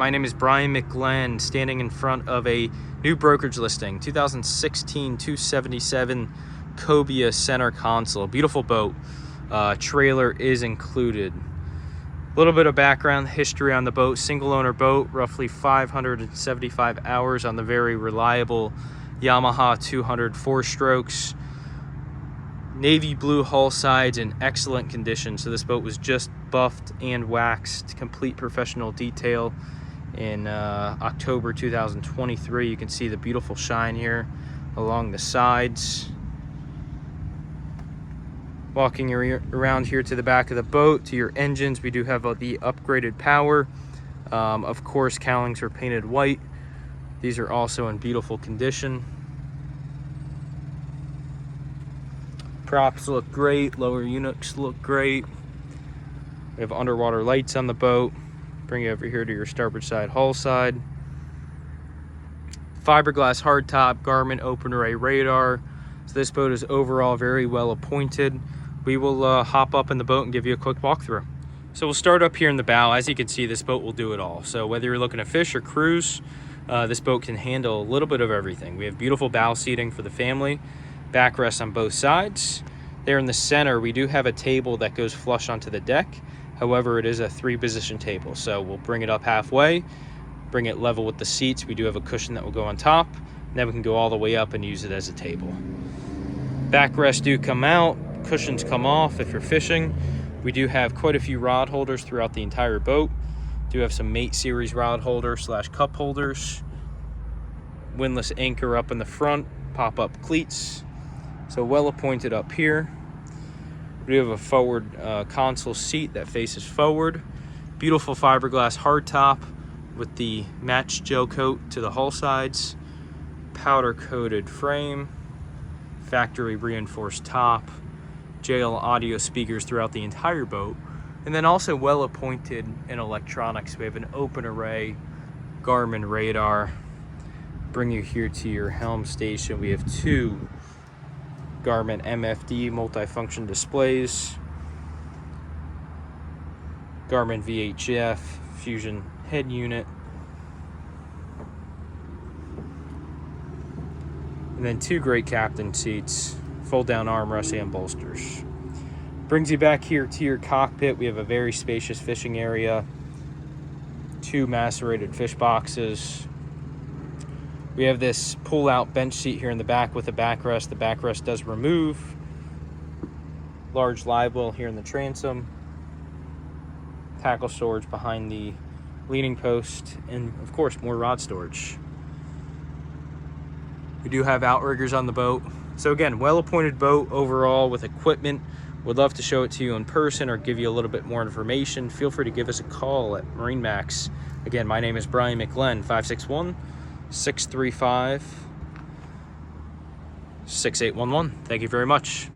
My name is Brian McGlenn, standing in front of a new brokerage listing, 2016 277 Cobia center console. Beautiful boat. Trailer is included. A little bit of background history on the boat. Single owner boat, roughly 575 hours on the very reliable Yamaha 200 4-strokes. Navy blue hull sides in excellent condition. So this boat was just buffed and waxed, complete professional detail in October 2023. You can see the beautiful shine here along the sides. Walking around here to the back of the boat, to your engines, we do have the upgraded power. Of course, cowlings are painted white. These are also in beautiful condition. Props look great, lower units look great. We have underwater lights on the boat. Bring you over here to your starboard side hull side. Fiberglass hardtop, Garmin open array radar. So this boat is overall very well appointed. We will hop up in the boat and give you a quick walkthrough. So we'll start up here in the bow. As you can see, this boat will do it all. So whether you're looking to fish or cruise, this boat can handle a little bit of everything. We have beautiful bow seating for the family. Backrest on both sides. There in the center, we do have a table that goes flush onto the deck. However, it is a 3-position table, so we'll bring it up halfway, bring it level with the seats. We do have a cushion that will go on top, and then we can go all the way up and use it as a table. Backrests do come out, cushions come off if you're fishing. We do have quite a few rod holders throughout the entire boat. Do have some Mate Series rod holders / cup holders. Windlass Anchor up in the front, pop-up cleats. So well appointed up here. We have a forward console seat that faces forward. Beautiful fiberglass hardtop with the matched gel coat to the hull sides. Powder coated frame. Factory reinforced top. JL audio speakers throughout the entire boat. And then also well appointed in electronics. We have an open array Garmin radar. Bring you here to your helm station. We have 2 Garmin MFD multifunction displays, Garmin VHF fusion head unit, and then 2 great captain seats, fold down armrests and bolsters. Brings you back here to your cockpit. We have a very spacious fishing area, 2 macerated fish boxes. We have this pull-out bench seat here in the back with a backrest. The backrest does remove. Large live well here in the transom. Tackle storage behind the leaning post. And, of course, more rod storage. We do have outriggers on the boat. So, again, well-appointed boat overall with equipment. Would love to show it to you in person or give you a little bit more information. Feel free to give us a call at MarineMax. Again, my name is Brian McGlenn, 561-635-6811. Thank you very much.